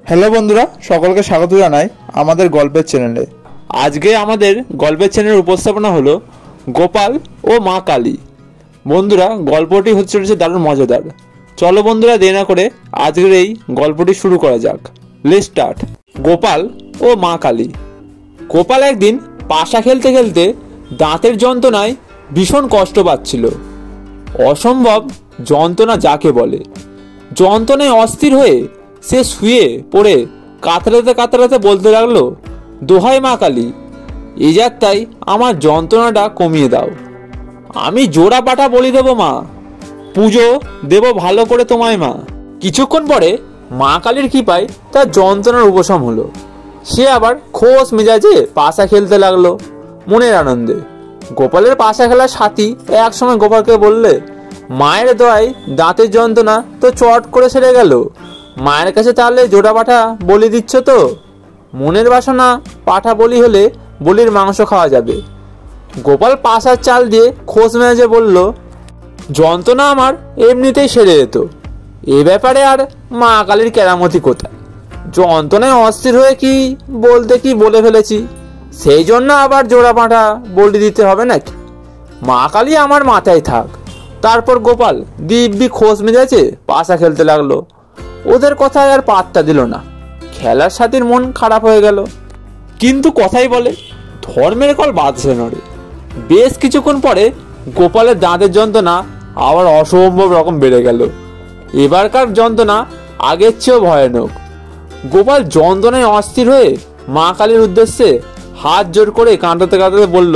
Hello বন্ধুরা, সকলকে স্বাগত জানাই আমাদের গল্পের চ্যানেলে। আজকে আমাদের গল্পের চ্যানেলের উপস্থাপনা হলো গোপাল ও মা কালী। বন্ধুরা, গল্পটি হচ্ছে দারুণ মজাদার। চলো বন্ধুরা, দেরি না করে আজকের এই গল্পটি শুরু করা যাক। Let's start. গোপাল ও মা কালী। গোপাল একদিন পাশা খেলতে খেলতে দাঁতের যন্ত্রণায় ভীষণ কষ্ট পাচ্ছিল। অসম্ভব যন্ত্রণা যাকে বলে। যন্ত্রণায় অস্থির হয়ে সে শুয়ে পড়ে কাতরাতে কাতরাতে বলতে লাগলো, দোহাই মা কালী, এই যাত্রায় আমার যন্ত্রণাটা কমিয়ে দাও। আমি জোড়া পাঠা বলি দেবো মা, পুজো দেব ভালো করে তোমায় মা। কিছুক্ষণ পরে মা কালীর কৃপায় তার যন্ত্রণার উপশম হলো। সে আবার খোশ মেজাজে পাশা খেলতে লাগলো মনের আনন্দে। গোপালের পাশা খেলার সাথী একসময় গোপালকে বললে, মায়ের দোয়ায় দাঁতের যন্ত্রণা তো চট করে সেরে গেল। মায়ের কাছে তাহলে জোড়া পাঠা বলি দিচ্ছ তো? মনের বাসনা পাঠা বলি হলে বলির মাংস খাওয়া যাবে। গোপাল পাশার চাল দিয়ে খোঁজ মেজাজে বলল, যন্ত্রণা আমার এমনিতেই সেরে যেত, এ ব্যাপারে আর মা কালীর কেরামতি কোথায়? যন্ত্রণায় অস্থির হয়ে কি বলে ফেলেছি, সেই জন্য আবার জোড়া পাঠা বলি দিতে হবে নাকি? মা কালী আমার মাথায় থাক। তারপর গোপাল দিব্যি খোঁজ মেজাজে পাশা খেলতে লাগলো। ওদের কথায় আর পাত্তা দিল না। খেলার সাথীর মন খারাপ হয়ে গেল। কিন্তু কথাই বলে, ধর্মের কল বাঁধছে নড়ে। বেশ কিছুক্ষণ পরে গোপালের দাঁতের যন্ত্রণা আবার অসম্ভব রকম বেড়ে গেল। এবারকার যন্ত্রণা আগের চেয়েও ভয়ানক। গোপাল যন্ত্রণায় অস্থির হয়ে মা কালীর উদ্দেশ্যে হাত জোর করে কাঁদতে কাঁদতে বলল,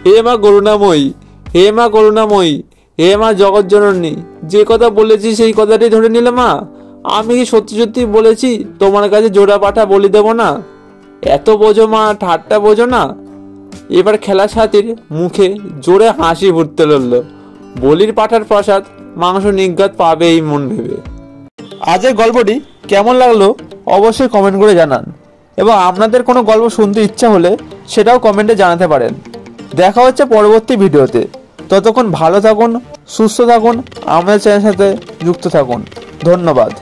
হে মা করুণাময়ী, হে মা করুণাময়ী, হে মা জগৎজননী, যে কথা বলেছি সেই কথাটাই ধরে নিলে মা। আমি কি সত্যি সত্যি বলেছি তোমার কাছে জোড়া পাঠা বলি দেব না? এত বোঝো মা, ঠাট্টা বোঝো না। এবার খেলার সাথীর মুখে জোরে হাসি ফুটতে লাগলো। বলির পাঠার প্রসাদ মাংস নিজ্ঞাত পাবে এই মন ভেবে। আজের গল্পটি কেমন লাগলো অবশ্যই কমেন্ট করে জানান, এবং আপনাদের কোনো গল্প শুনতে ইচ্ছা হলে সেটাও কমেন্টে জানাতে পারেন। দেখা হচ্ছে পরবর্তী ভিডিওতে। ততক্ষণ ভালো থাকুন, সুস্থ থাকুন, আমাদের চ্যানেলের সাথে যুক্ত থাকুন। ধন্যবাদ।